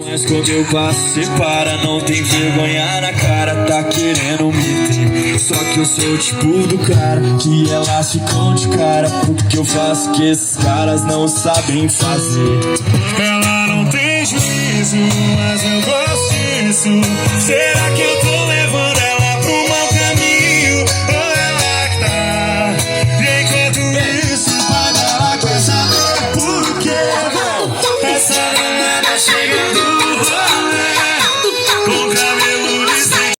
Mas quando eu passo, separa, não tem vergonha na cara, tá querendo me ter. Só que eu sou o tipo do cara que elas ficam de cara, porque eu faço que esses caras não sabem fazer. Ela não tem juízo, mas eu gosto disso. Será que